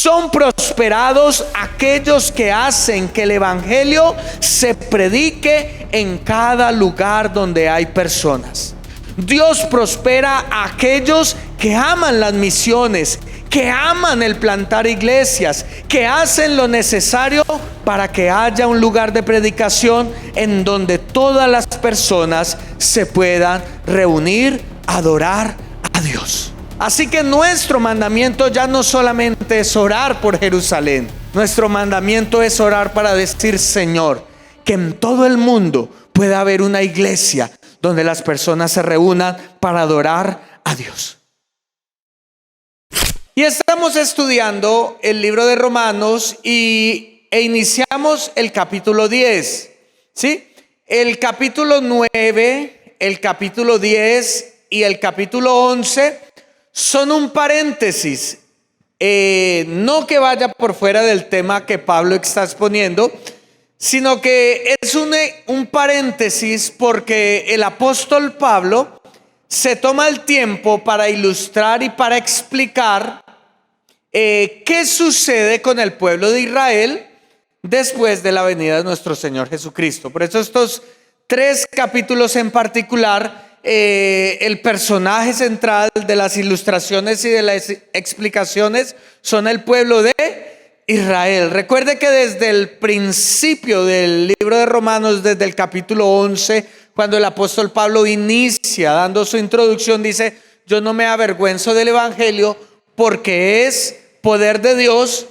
Son prosperados aquellos que hacen que el evangelio se predique en cada lugar donde hay personas. Dios prospera a aquellos que aman las misiones, que aman el plantar iglesias, que hacen lo necesario para que haya un lugar de predicación en donde todas las personas se puedan reunir, adorar a Dios. Así que nuestro mandamiento ya no solamente es orar por Jerusalén, nuestro mandamiento es orar para decir: Señor, que en todo el mundo pueda haber una iglesia donde las personas se reúnan para adorar a Dios. Y estamos estudiando el libro de Romanos e iniciamos el capítulo 10, ¿sí? El capítulo 9, el capítulo 10 y el capítulo 11 son un paréntesis, no que vaya por fuera del tema que Pablo está exponiendo, sino que es un paréntesis porque el apóstol Pablo se toma el tiempo para ilustrar y para explicar qué sucede con el pueblo de Israel después de la venida de nuestro Señor Jesucristo. Por eso estos 3 capítulos en particular, el personaje central de las ilustraciones y de las explicaciones son el pueblo de Israel. Recuerde que desde el principio del libro de Romanos, desde el capítulo 11, cuando el apóstol Pablo inicia dando su introducción, dice: yo no me avergüenzo del evangelio porque es poder de Dios,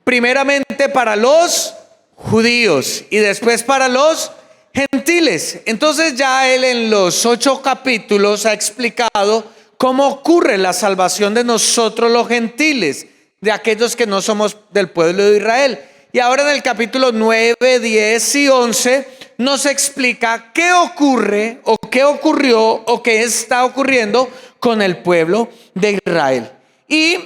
primeramente para los judíos y después para los gentiles. Entonces ya él en los 8 capítulos ha explicado cómo ocurre la salvación de nosotros los gentiles, de aquellos que no somos del pueblo de Israel. Y ahora en el capítulo 9, 10 y 11 nos explica qué ocurre o qué ocurrió o qué está ocurriendo con el pueblo de Israel. Y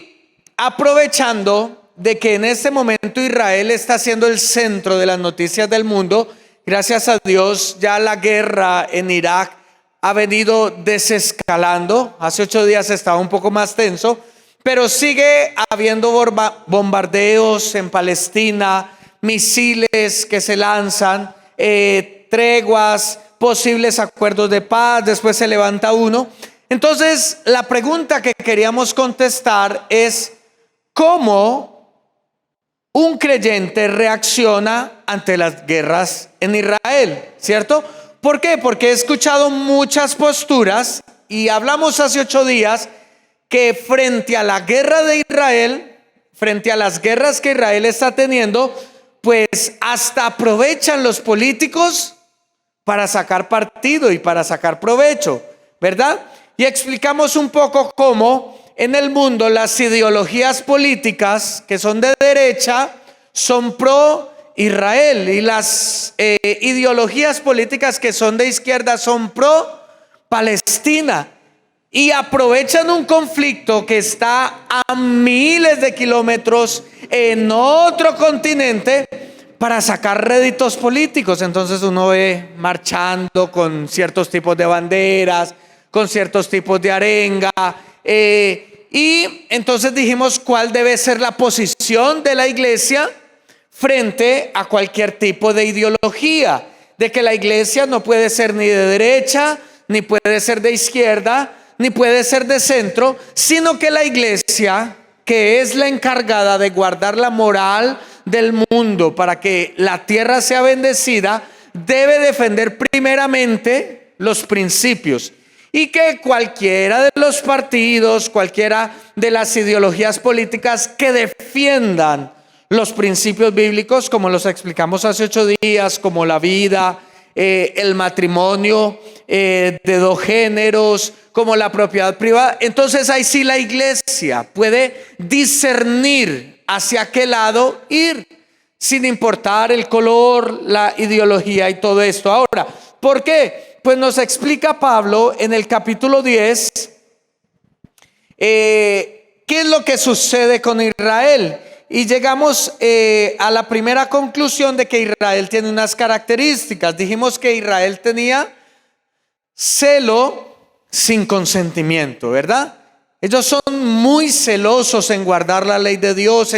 aprovechando de que en este momento Israel está siendo el centro de las noticias del mundo, gracias a Dios ya la guerra en Irak ha venido desescalando. Hace 8 días estaba un poco más tenso, pero sigue habiendo bombardeos en Palestina, misiles que se lanzan, treguas, posibles acuerdos de paz, después se levanta uno. Entonces la pregunta que queríamos contestar es: ¿cómo un creyente reacciona ante las guerras en Israel? ¿Cierto? ¿Por qué? Porque he escuchado muchas posturas y hablamos hace 8 días que frente a la guerra de Israel, frente a las guerras que Israel está teniendo, pues hasta aprovechan los políticos para sacar partido y para sacar provecho, ¿verdad? Y explicamos un poco cómo en el mundo las ideologías políticas que son de derecha son pro Israel y las ideologías políticas que son de izquierda son pro Palestina. Y aprovechan un conflicto que está a miles de kilómetros en otro continente para sacar réditos políticos. Entonces uno ve marchando con ciertos tipos de banderas, con ciertos tipos de arenga. Y entonces dijimos cuál debe ser la posición de la iglesia frente a cualquier tipo de ideología. De que la iglesia no puede ser ni de derecha, ni puede ser de izquierda, ni puede ser de centro, sino que la iglesia, que es la encargada de guardar la moral del mundo para que la tierra sea bendecida, debe defender primeramente los principios. Y que cualquiera de los partidos, cualquiera de las ideologías políticas que defiendan los principios bíblicos, como los explicamos hace 8 días, como la vida, el matrimonio de 2 géneros, como la propiedad privada, entonces ahí sí la iglesia puede discernir hacia qué lado ir, sin importar el color, la ideología y todo esto. Ahora, ¿por qué? Pues nos explica Pablo en el capítulo 10 qué es lo que sucede con Israel. Y llegamos a la primera conclusión de que Israel tiene unas características. Dijimos que Israel tenía celo sin consentimiento, ¿verdad? Ellos son muy celosos en guardar la ley de Dios,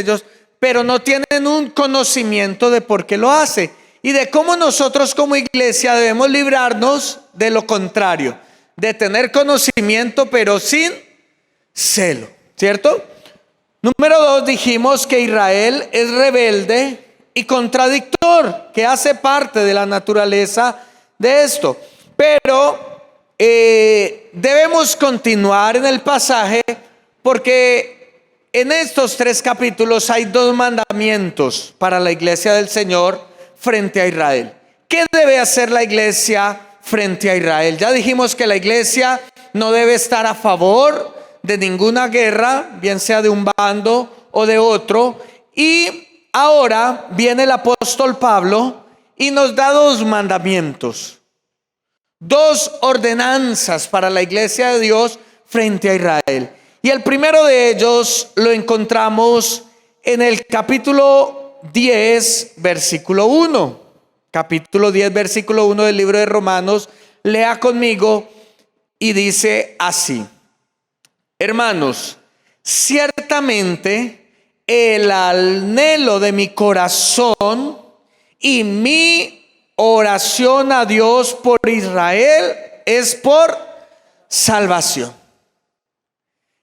pero no tienen un conocimiento de por qué lo hace y de cómo nosotros como iglesia debemos librarnos de lo contrario, de tener conocimiento pero sin celo, ¿cierto? Número 2, dijimos que Israel es rebelde y contradictor, que hace parte de la naturaleza de esto. Pero debemos continuar en el pasaje porque en estos 3 capítulos hay 2 mandamientos para la iglesia del Señor frente a Israel. ¿Qué debe hacer la iglesia frente a Israel? Ya dijimos que la iglesia no debe estar a favor de ninguna guerra, bien sea de un bando o de otro. Y ahora viene el apóstol Pablo y nos da 2 mandamientos, 2 ordenanzas para la iglesia de Dios frente a Israel. Y el primero de ellos lo encontramos en el capítulo 10, versículo 1. Capítulo 10, versículo 1 del libro de Romanos. Lea conmigo y dice así: hermanos, ciertamente el anhelo de mi corazón y mi oración a Dios por Israel es por salvación.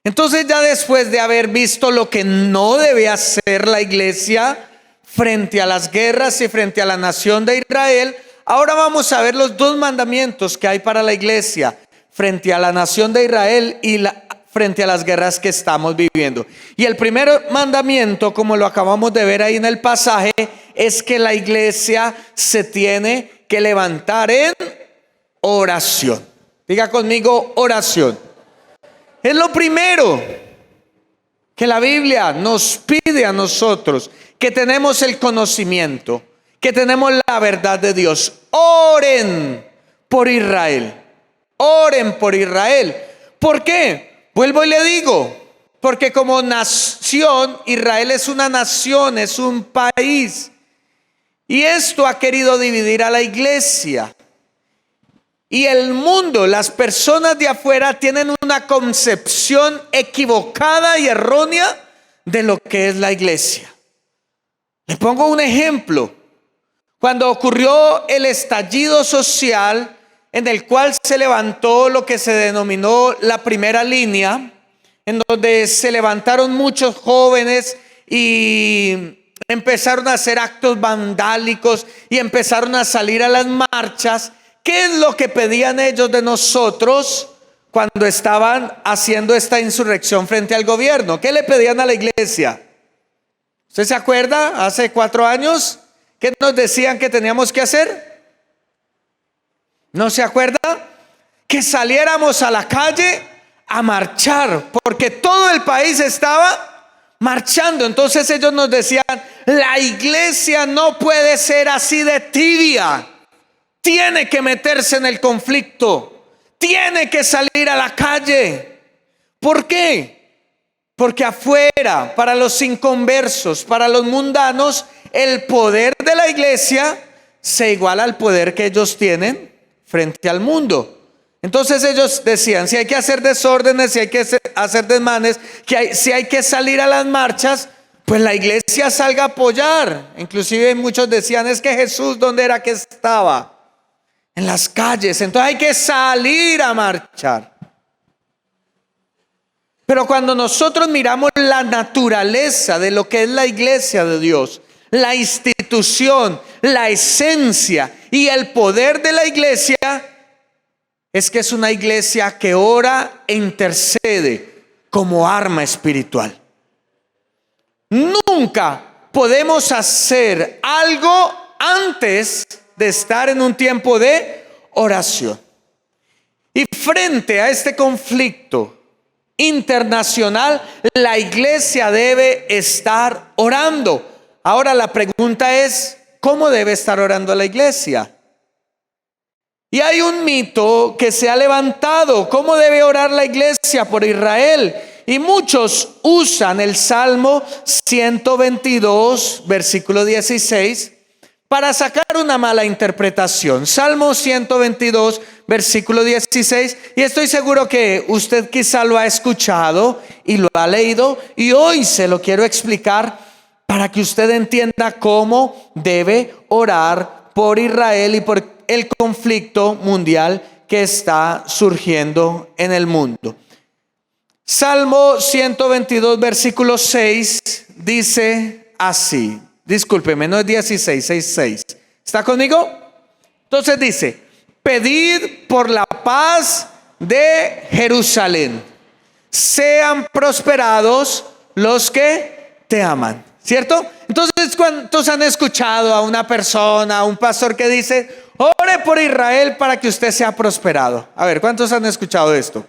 Entonces, ya después de haber visto lo que no debe hacer la iglesia frente a las guerras y frente a la nación de Israel, ahora vamos a ver los 2 mandamientos que hay para la iglesia frente a la nación de Israel y frente a las guerras que estamos viviendo. Y el primer mandamiento, como lo acabamos de ver ahí en el pasaje, es que la iglesia se tiene que levantar en oración. Diga conmigo, oración. Es lo primero que la Biblia nos pide a nosotros, que tenemos el conocimiento, que tenemos la verdad de Dios. Oren por Israel. Oren por Israel. ¿Por qué? Vuelvo y le digo, porque como nación, Israel es una nación, es un país. Y esto ha querido dividir a la iglesia. Y el mundo, las personas de afuera tienen una concepción equivocada y errónea de lo que es la iglesia. Le pongo un ejemplo. Cuando ocurrió el estallido social, en el cual se levantó lo que se denominó la primera línea, en donde se levantaron muchos jóvenes y empezaron a hacer actos vandálicos y empezaron a salir a las marchas. ¿Qué es lo que pedían ellos de nosotros cuando estaban haciendo esta insurrección frente al gobierno? ¿Qué le pedían a la iglesia? ¿Usted se acuerda? Hace 4 años, ¿qué nos decían que teníamos que hacer? ¿No se acuerda? Que saliéramos a la calle a marchar, porque todo el país estaba marchando. Entonces ellos nos decían, la iglesia no puede ser así de tibia, tiene que meterse en el conflicto, tiene que salir a la calle. ¿Por qué? Porque afuera, para los inconversos, para los mundanos, el poder de la iglesia se iguala al poder que ellos tienen frente al mundo. Entonces ellos decían, si hay que hacer desórdenes, si hay que hacer desmanes, si hay que salir a las marchas, pues la iglesia salga a apoyar. Inclusive muchos decían, es que Jesús, ¿dónde era que estaba? En las calles. Entonces hay que salir a marchar. Pero cuando nosotros miramos la naturaleza de lo que es la iglesia de Dios, la institución, la esencia y el poder de la iglesia, es que es una iglesia que ora e intercede como arma espiritual. Nunca podemos hacer algo antes de estar en un tiempo de oración. Y frente a este conflicto internacional, la iglesia debe estar orando. Ahora la pregunta es, ¿cómo debe estar orando la iglesia? Y hay un mito que se ha levantado. ¿Cómo debe orar la iglesia por Israel? Y muchos usan el Salmo 122, versículo 16, para sacar una mala interpretación. Salmo 122, versículo 16. Y estoy seguro que usted quizá lo ha escuchado y lo ha leído, y hoy se lo quiero explicar para que usted entienda cómo debe orar por Israel y por el conflicto mundial que está surgiendo en el mundo. Salmo 122, versículo 6 dice así. Discúlpeme, no es 16, 6. ¿Está conmigo? Entonces dice: pedid por la paz de Jerusalén, sean prosperados los que te aman. ¿Cierto? Entonces, ¿cuántos han escuchado a una persona, a un pastor que dice: ore por Israel para que usted sea prosperado? A ver, ¿cuántos han escuchado esto?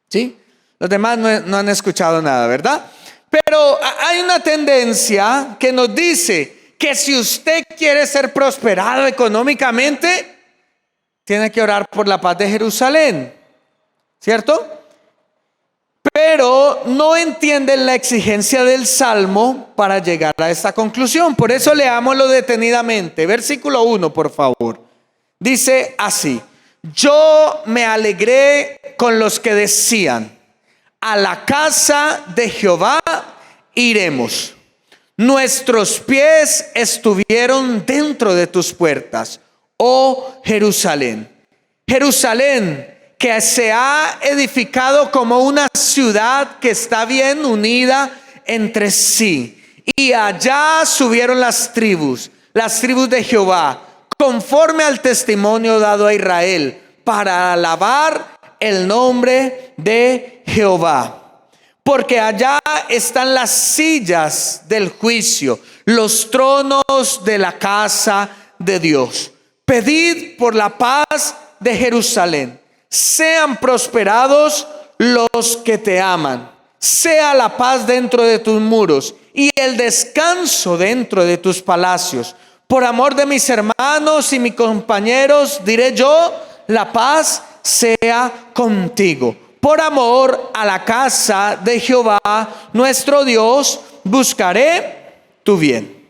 ¿Sí? Los demás no han escuchado nada, ¿verdad? Pero hay una tendencia que nos dice que si usted quiere ser prosperado económicamente, tiene que orar por la paz de Jerusalén, ¿cierto? Pero no entienden la exigencia del Salmo para llegar a esta conclusión. Por eso leámoslo detenidamente. Versículo 1, por favor. Dice así: yo me alegré con los que decían: a la casa de Jehová iremos. Nuestros pies estuvieron dentro de tus puertas, oh Jerusalén. Jerusalén, que se ha edificado como una ciudad que está bien unida entre sí. Y allá subieron las tribus de Jehová, conforme al testimonio dado a Israel, para alabar el nombre de Jehová. Porque allá están las sillas del juicio, los tronos de la casa de Dios. Pedid por la paz de Jerusalén. Sean prosperados los que te aman. Sea la paz dentro de tus muros y el descanso dentro de tus palacios. Por amor de mis hermanos y mis compañeros, diré yo: la paz sea contigo. Por amor a la casa de Jehová nuestro Dios, buscaré tu bien.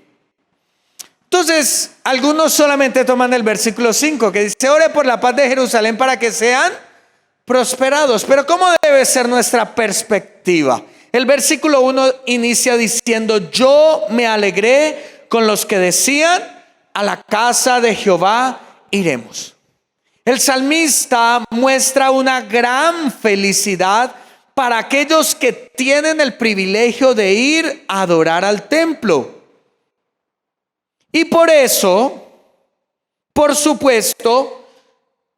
Entonces, algunos solamente toman el versículo 5 que dice: ore por la paz de Jerusalén para que sean prosperados. Pero ¿cómo debe ser nuestra perspectiva? El versículo 1 inicia diciendo: yo me alegré con los que decían: a la casa de Jehová iremos. El salmista muestra una gran felicidad para aquellos que tienen el privilegio de ir a adorar al templo. Y por eso, por supuesto,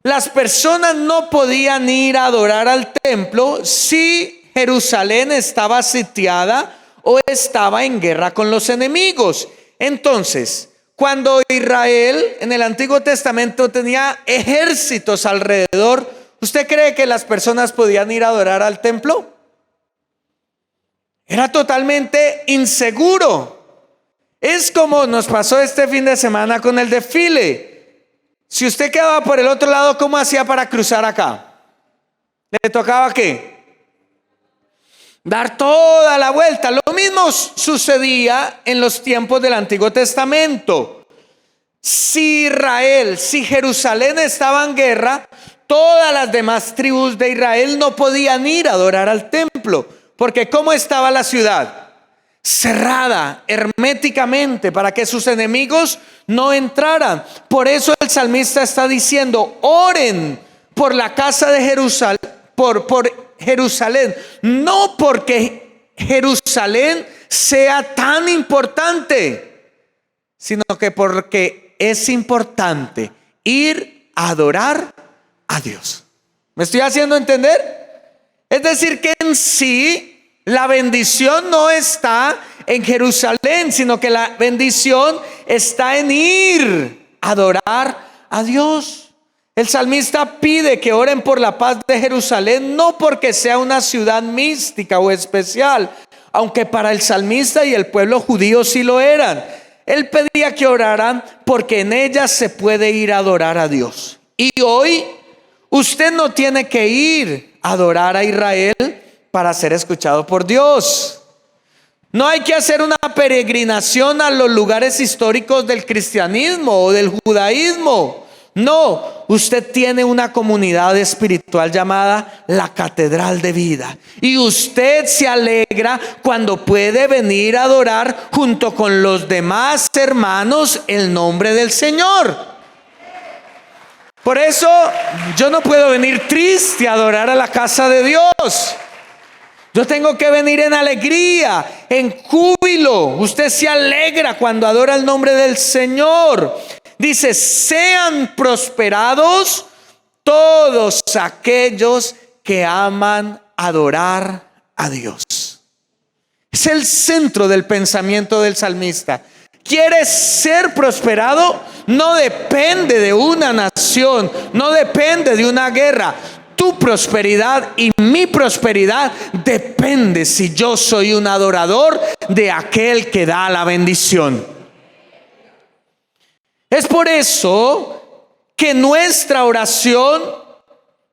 las personas no podían ir a adorar al templo si Jerusalén estaba sitiada o estaba en guerra con los enemigos. Entonces, cuando Israel en el Antiguo Testamento tenía ejércitos alrededor, ¿usted cree que las personas podían ir a adorar al templo? Era totalmente inseguro. Es como nos pasó este fin de semana con el desfile. Si usted quedaba por el otro lado, ¿cómo hacía para cruzar acá? ¿Le tocaba qué? Dar toda la vuelta. Lo mismo sucedía en los tiempos del Antiguo Testamento. Si Jerusalén estaba en guerra, todas las demás tribus de Israel no podían ir a adorar al templo. Porque ¿cómo estaba la ciudad? Cerrada herméticamente para que sus enemigos no entraran. Por eso el salmista está diciendo: oren por la casa de Jerusalén, por Jerusalén, no porque Jerusalén sea tan importante, sino que porque es importante ir a adorar a Dios. ¿Me estoy haciendo entender? Es decir, que en sí la bendición no está en Jerusalén, sino que la bendición está en ir a adorar a Dios. El salmista pide que oren por la paz de Jerusalén, no porque sea una ciudad mística o especial, aunque para el salmista y el pueblo judío sí lo eran. Él pedía que oraran porque en ella se puede ir a adorar a Dios. Y hoy usted no tiene que ir a adorar a Israel para ser escuchado por Dios. No hay que hacer una peregrinación a los lugares históricos del cristianismo o del judaísmo, No, usted tiene una comunidad espiritual llamada la Catedral de Vida. Y usted se alegra cuando puede venir a adorar junto con los demás hermanos el nombre del Señor. Por eso yo no puedo venir triste a adorar a la casa de Dios. Yo tengo que venir en alegría, en júbilo. Usted se alegra cuando adora el nombre del Señor. Dice, sean prosperados todos aquellos que aman adorar a Dios. Es el centro del pensamiento del salmista. ¿Quieres ser prosperado? No depende de una nación, no depende de una guerra. Tu prosperidad y mi prosperidad depende si yo soy un adorador de aquel que da la bendición. Es por eso que nuestra oración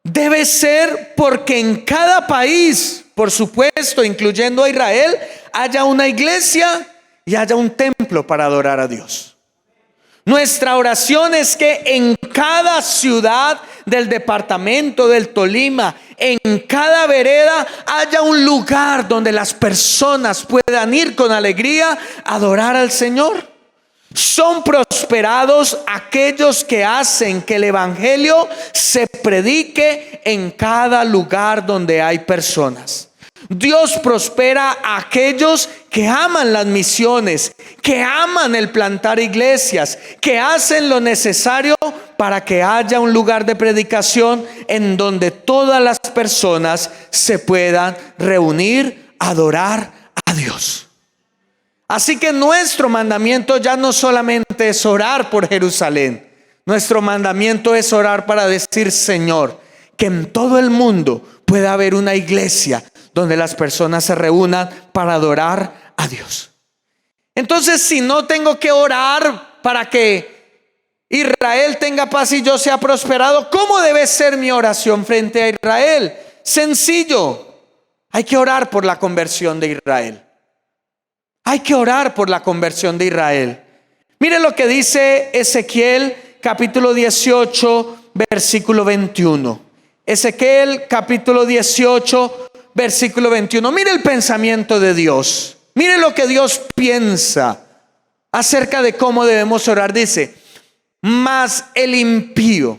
debe ser porque en cada país, por supuesto, incluyendo a Israel, haya una iglesia y haya un templo para adorar a Dios. Nuestra oración es que en cada ciudad del departamento del Tolima, en cada vereda, haya un lugar donde las personas puedan ir con alegría a adorar al Señor. Son prosperados aquellos que hacen que el evangelio se predique en cada lugar donde hay personas. Dios prospera a aquellos que aman las misiones, que aman el plantar iglesias, que hacen lo necesario para que haya un lugar de predicación en donde todas las personas se puedan reunir a adorar a Dios. Así que nuestro mandamiento ya no solamente es orar por Jerusalén. Nuestro mandamiento es orar para decir, Señor, que en todo el mundo pueda haber una iglesia donde las personas se reúnan para adorar a Dios. Entonces, si no tengo que orar para que Israel tenga paz y yo sea prosperado, ¿cómo debe ser mi oración frente a Israel? Sencillo, hay que orar por la conversión de Israel. Hay que orar por la conversión de Israel. Mire lo que dice Ezequiel capítulo 18 versículo 21. Ezequiel capítulo 18 versículo 21. Mire el pensamiento de Dios. Mire lo que Dios piensa acerca de cómo debemos orar. Dice, mas el impío,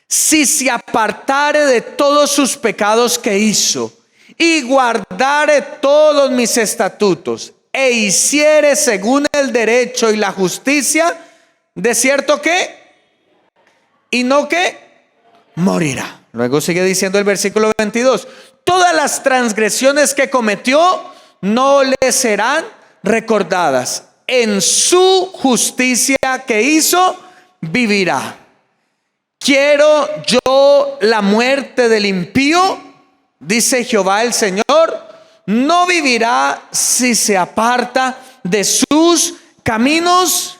si se apartare de todos sus pecados que hizo y guardare todos mis estatutos e hiciere según el derecho y la justicia, de cierto que, y no que, morirá. Luego sigue diciendo el versículo 22, todas las transgresiones que cometió no le serán recordadas. En su justicia que hizo, vivirá. Quiero yo la muerte del impío, dice Jehová el Señor, no vivirá si se aparta de sus caminos,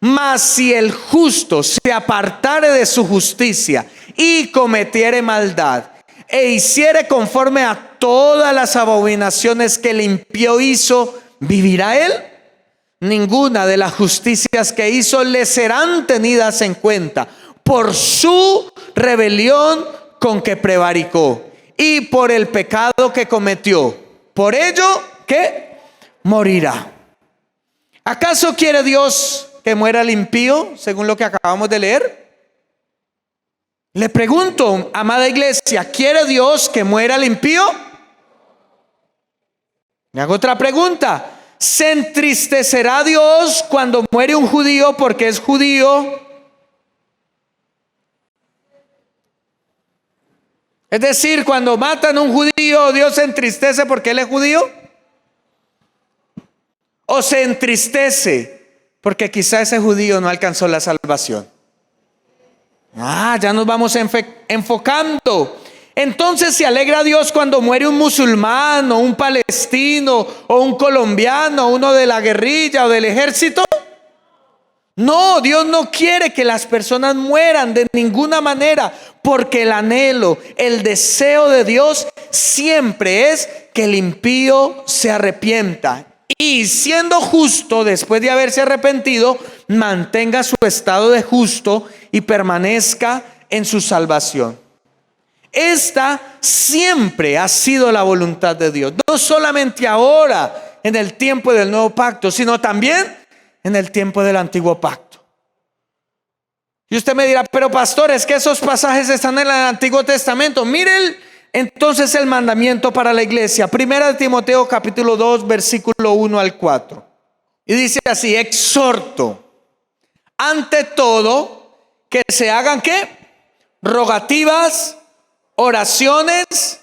mas si el justo se apartare de su justicia y cometiere maldad e hiciere conforme a todas las abominaciones que el impío hizo, ¿vivirá él? Ninguna de las justicias que hizo le serán tenidas en cuenta por su rebelión con que prevaricó y por el pecado que cometió. Por ello, ¿qué? Morirá. ¿Acaso quiere Dios que muera el impío, según lo que acabamos de leer? Le pregunto, amada iglesia, ¿quiere Dios que muera el impío? Me hago otra pregunta. ¿Se entristecerá Dios cuando muere un judío porque es judío? Es decir, cuando matan a un judío, ¿Dios se entristece porque él es judío? ¿O se entristece porque quizá ese judío no alcanzó la salvación? Ya nos vamos enfocando. Entonces, ¿se alegra Dios cuando muere un musulmán o un palestino o un colombiano, uno de la guerrilla o del ejército? No, Dios no quiere que las personas mueran de ninguna manera, porque el anhelo, el deseo de Dios siempre es que el impío se arrepienta y siendo justo, después de haberse arrepentido, mantenga su estado de justo y permanezca en su salvación. Esta siempre ha sido la voluntad de Dios, no solamente ahora en el tiempo del nuevo pacto, sino también en el tiempo del antiguo pacto. Y usted me dirá, pero pastor, es que esos pasajes están en el Antiguo Testamento. Miren entonces el mandamiento para la iglesia. Primera de Timoteo capítulo 2 versículo 1 al 4. Y dice así: exhorto ante todo que se hagan ¿qué? Rogativas, oraciones,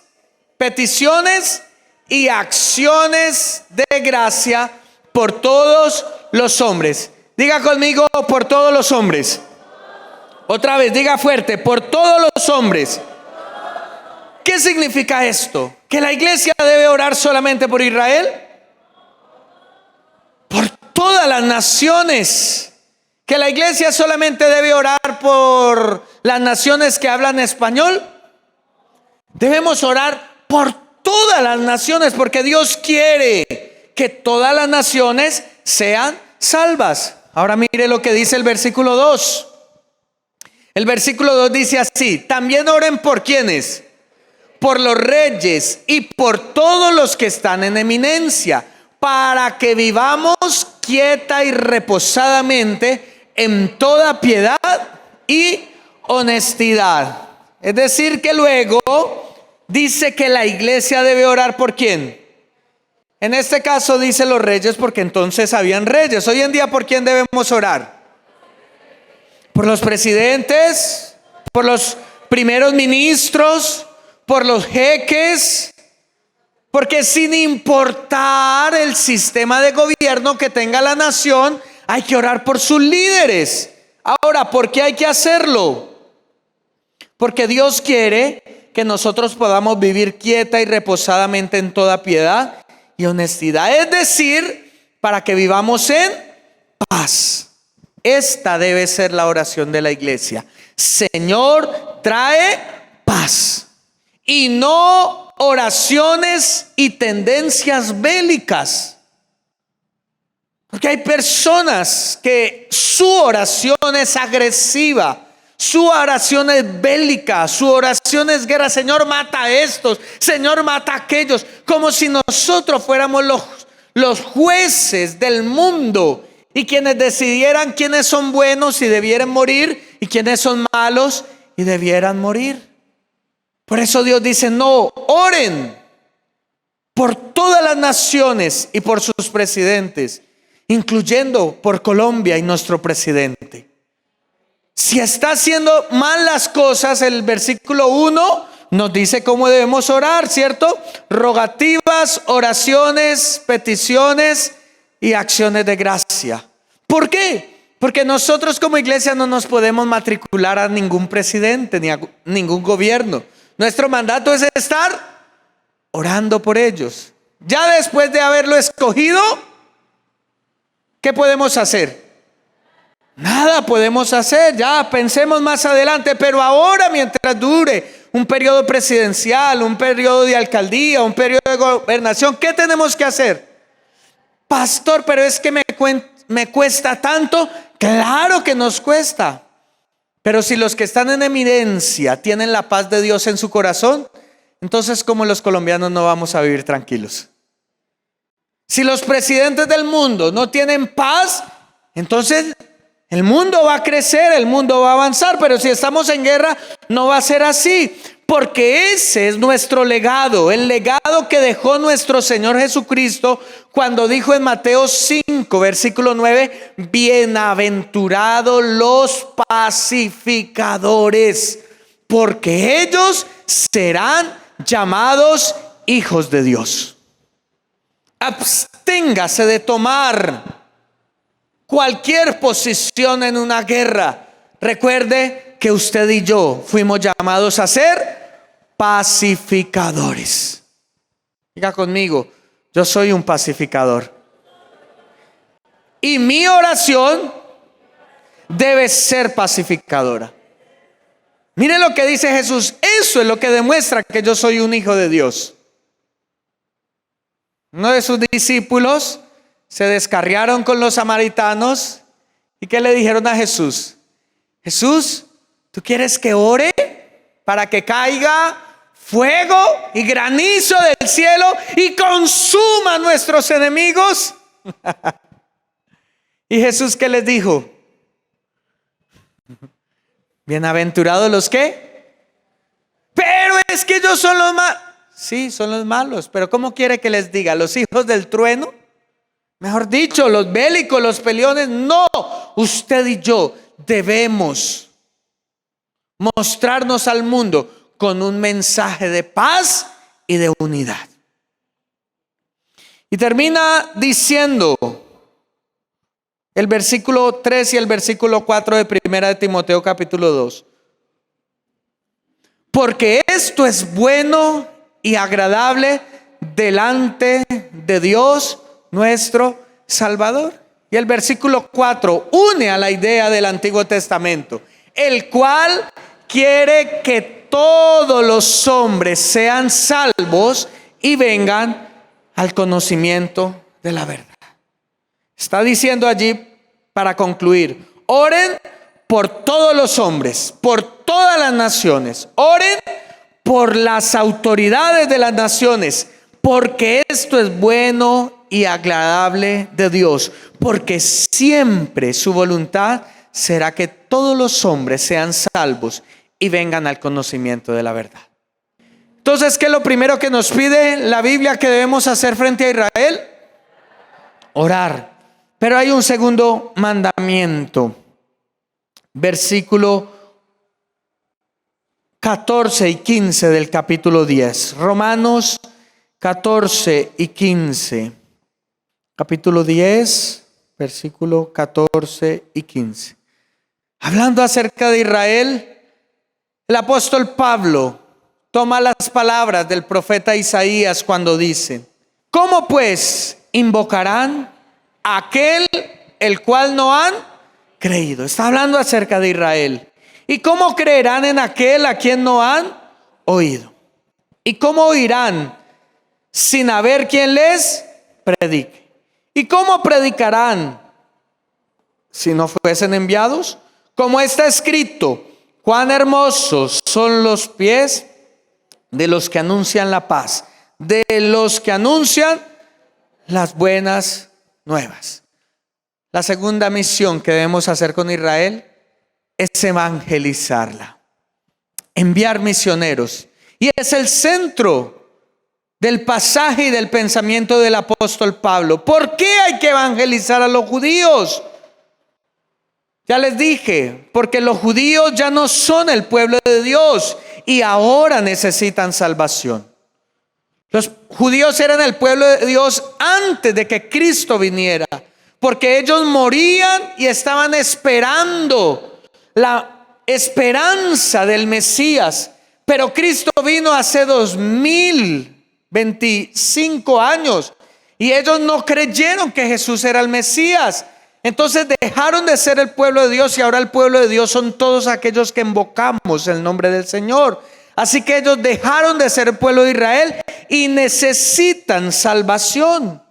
peticiones y acciones de gracia por todos los hombres. Diga conmigo, por todos los hombres. Otra vez, diga fuerte, por todos los hombres. ¿Qué significa esto? ¿Que la iglesia debe orar solamente por Israel? Por todas las naciones. ¿Que la iglesia solamente debe orar por las naciones que hablan español? Debemos orar por todas las naciones, porque Dios quiere que todas las naciones sean salvas. Ahora mire lo que dice el versículo 2. El versículo 2 dice así: también oren por ¿quiénes? Por los reyes y por todos los que están en eminencia, para que vivamos quieta y reposadamente en toda piedad y honestidad. Es decir, que luego dice que la iglesia debe orar por ¿quién? En este caso dice los reyes, porque entonces habían reyes. Hoy en día, ¿por quién debemos orar? Por los presidentes, por los primeros ministros, por los jeques, porque sin importar el sistema de gobierno que tenga la nación, hay que orar por sus líderes. Ahora, ¿por qué hay que hacerlo? Porque Dios quiere que nosotros podamos vivir quieta y reposadamente en toda piedad y honestidad. Es decir, para que vivamos en paz. Esta debe ser la oración de la iglesia. Señor, trae paz. Y no oraciones y tendencias bélicas. Porque hay personas que su oración es agresiva. Su oración es bélica, su oración es guerra. Señor, mata a estos, Señor, mata a aquellos. Como si nosotros fuéramos los jueces del mundo y quienes decidieran quiénes son buenos y debieran morir y quiénes son malos y debieran morir. Por eso Dios dice: no, oren por todas las naciones y por sus presidentes, incluyendo por Colombia y nuestro presidente. Si está haciendo mal las cosas, el versículo 1 nos dice cómo debemos orar, ¿cierto? Rogativas, oraciones, peticiones y acciones de gracia. ¿Por qué? Porque nosotros como iglesia no nos podemos matricular a ningún presidente ni a ningún gobierno. Nuestro mandato es estar orando por ellos. Ya después de haberlo escogido, ¿qué podemos hacer? Nada podemos hacer, ya pensemos más adelante. Pero ahora, mientras dure un periodo presidencial, un periodo de alcaldía, un periodo de gobernación, ¿qué tenemos que hacer? Pastor, pero es que me cuesta tanto. Claro que nos cuesta. Pero si los que están en eminencia tienen la paz de Dios en su corazón, entonces ¿cómo los colombianos no vamos a vivir tranquilos? Si los presidentes del mundo no tienen paz, entonces el mundo va a crecer, el mundo va a avanzar. Pero si estamos en guerra, no va a ser así. Porque ese es nuestro legado, el legado que dejó nuestro Señor Jesucristo cuando dijo en Mateo 5, versículo 9: bienaventurados los pacificadores, porque ellos serán llamados hijos de Dios. Absténgase de tomar cualquier posición en una guerra. Recuerde que usted y yo fuimos llamados a ser pacificadores. Diga conmigo: yo soy un pacificador. Y mi oración debe ser pacificadora. Mire lo que dice Jesús. Eso es lo que demuestra que yo soy un hijo de Dios. Uno de sus discípulos se descarriaron con los samaritanos. ¿Y qué le dijeron a Jesús? Jesús, ¿tú quieres que ore para que caiga fuego y granizo del cielo y consuma a nuestros enemigos? ¿Y Jesús qué les dijo? Bienaventurados los que. Pero es que ellos son los malos. Sí, son los malos, pero ¿cómo quiere que les diga? ¿Los hijos del trueno? Mejor dicho, los bélicos, los peleones. No, usted y yo debemos mostrarnos al mundo con un mensaje de paz y de unidad. Y termina diciendo el versículo 3 y el versículo 4 de 1 de Timoteo capítulo 2. Porque esto es bueno y agradable delante de Dios nuestro Salvador. Y el versículo 4 une a la idea del Antiguo Testamento, el cual quiere que todos los hombres sean salvos y vengan al conocimiento de la verdad. Está diciendo allí, para concluir, oren por todos los hombres, por todas las naciones. Oren por las autoridades de las naciones, porque esto es bueno y agradable de Dios, porque siempre su voluntad será que todos los hombres sean salvos y vengan al conocimiento de la verdad. Entonces, ¿qué es lo primero que nos pide la Biblia que debemos hacer frente a Israel? Orar. Pero hay un segundo mandamiento. Versículo 14 y 15 del capítulo 10. Romanos 14 y 15. Capítulo 10, versículo 14 y 15. Hablando acerca de Israel, el apóstol Pablo toma las palabras del profeta Isaías cuando dice: ¿cómo pues invocarán a aquel el cual no han creído? Está hablando acerca de Israel. ¿Y cómo creerán en aquel a quien no han oído? ¿Y cómo oirán sin haber quien les predique? ¿Y cómo predicarán si no fuesen enviados? Como está escrito: cuán hermosos son los pies de los que anuncian la paz, de los que anuncian las buenas nuevas. La segunda misión que debemos hacer con Israel es evangelizarla, enviar misioneros. Y es el centro del pasaje y del pensamiento del apóstol Pablo. ¿Por qué hay que evangelizar a los judíos? Ya les dije, porque los judíos ya no son el pueblo de Dios y ahora necesitan salvación. Los judíos eran el pueblo de Dios antes de que Cristo viniera, porque ellos morían y estaban esperando la esperanza del Mesías. Pero Cristo vino hace 2025 años y ellos no creyeron que Jesús era el Mesías. Entonces dejaron de ser el pueblo de Dios y ahora el pueblo de Dios son todos aquellos que invocamos el nombre del Señor. Así que ellos dejaron de ser el pueblo de Israel y necesitan salvación.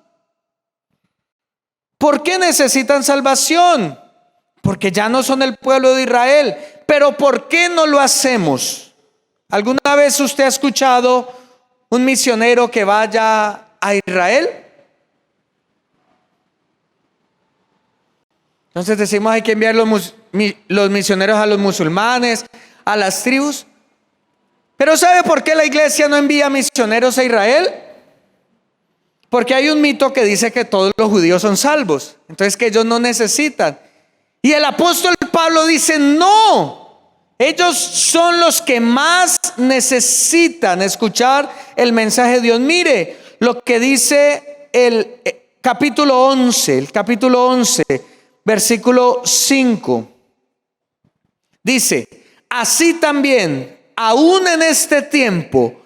¿Por qué necesitan salvación? Porque ya no son el pueblo de Israel. Pero ¿por qué no lo hacemos? ¿Alguna vez usted ha escuchado un misionero que vaya a Israel? Entonces decimos hay que enviar los misioneros a los musulmanes, a las tribus. Pero ¿sabe por qué la iglesia no envía misioneros a Israel? Porque hay un mito que dice que todos los judíos son salvos, entonces que ellos no necesitan. Y el apóstol Pablo dice: no, ellos son los que más necesitan escuchar el mensaje de Dios. Mire lo que dice el capítulo 11, versículo 5. Dice: así también, aún en este tiempo,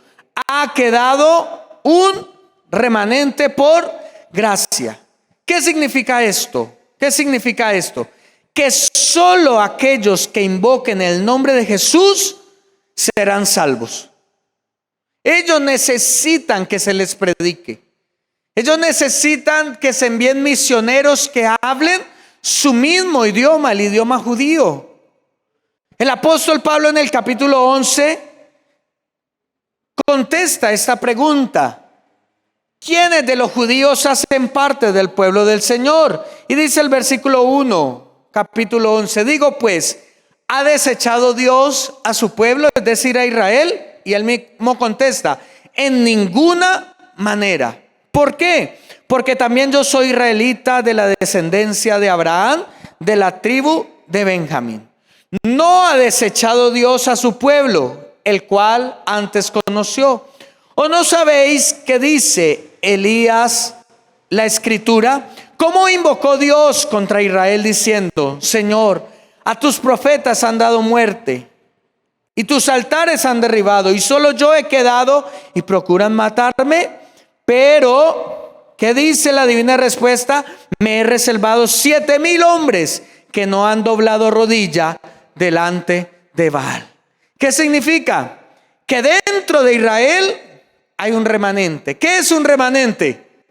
ha quedado un remanente por gracia. ¿Qué significa esto? ¿Qué significa esto? Que solo aquellos que invoquen el nombre de Jesús serán salvos. Ellos necesitan que se les predique. Ellos necesitan que se envíen misioneros que hablen su mismo idioma, el idioma judío. El apóstol Pablo en el capítulo 11 contesta esta pregunta: ¿quiénes de los judíos hacen parte del pueblo del Señor? Y dice el versículo 1, capítulo 11, digo pues, ¿ha desechado Dios a su pueblo, es decir, a Israel? Y él mismo contesta, en ninguna manera. ¿Por qué? Porque también yo soy israelita de la descendencia de Abraham, de la tribu de Benjamín. No ha desechado Dios a su pueblo, el cual antes conoció. ¿O no sabéis qué dice Elías la escritura? ¿Cómo invocó Dios contra Israel diciendo, Señor, a tus profetas han dado muerte y tus altares han derribado y solo yo he quedado y procuran matarme? Pero, ¿qué dice la divina respuesta? Me he reservado 7,000 hombres que no han doblado rodilla delante de Baal. ¿Qué significa? Que dentro de Israel hay un remanente. ¿Qué es un remanente?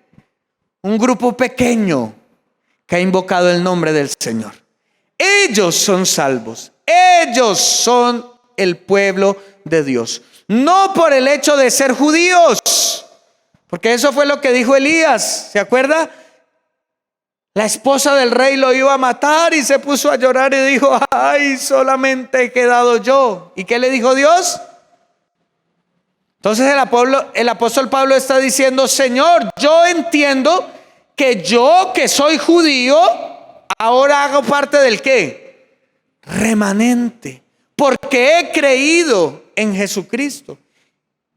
Un grupo pequeño que ha invocado el nombre del Señor. Ellos son salvos. Ellos son el pueblo de Dios. No por el hecho de ser judíos, porque eso fue lo que dijo Elías. ¿Se acuerda? La esposa del rey lo iba a matar y se puso a llorar y dijo, ay, solamente he quedado yo. ¿Y qué le dijo Dios? Entonces el apóstol Pablo está diciendo, Señor, yo entiendo que yo, que soy judío, ahora hago parte del ¿qué? Remanente. Porque he creído en Jesucristo.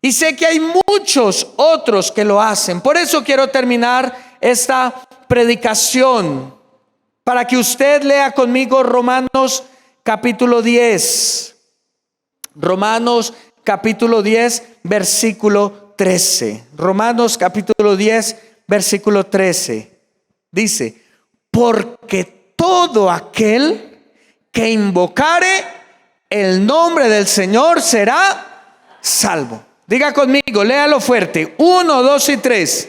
Y sé que hay muchos otros que lo hacen. Por eso quiero terminar esta predicación, para que usted lea conmigo Romanos capítulo 10. Romanos capítulo 10, versículo 13. Romanos capítulo 10, versículo 13. Dice, porque todo aquel que invocare el nombre del Señor será salvo. Diga conmigo, léalo fuerte. 1, 2 y 3.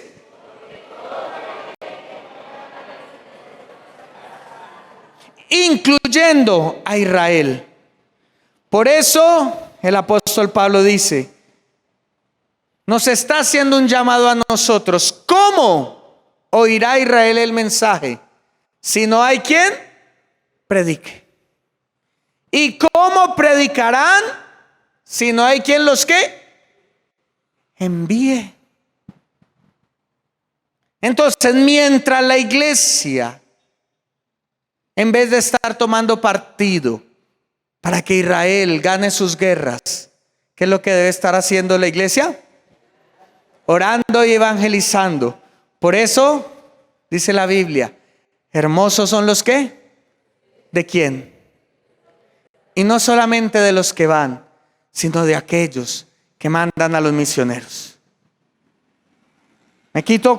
Incluyendo a Israel. Por eso el apóstol Pablo dice, nos está haciendo un llamado a nosotros. ¿Cómo oirá Israel el mensaje si no hay quien predique? ¿Y cómo predicarán si no hay quien los que envíe? Entonces, mientras la iglesia, en vez de estar tomando partido para que Israel gane sus guerras, ¿qué es lo que debe estar haciendo la iglesia? Orando y evangelizando. Por eso, dice la Biblia, hermosos son los que, ¿de quién? Y no solamente de los que van, sino de aquellos que mandan a los misioneros. Me quito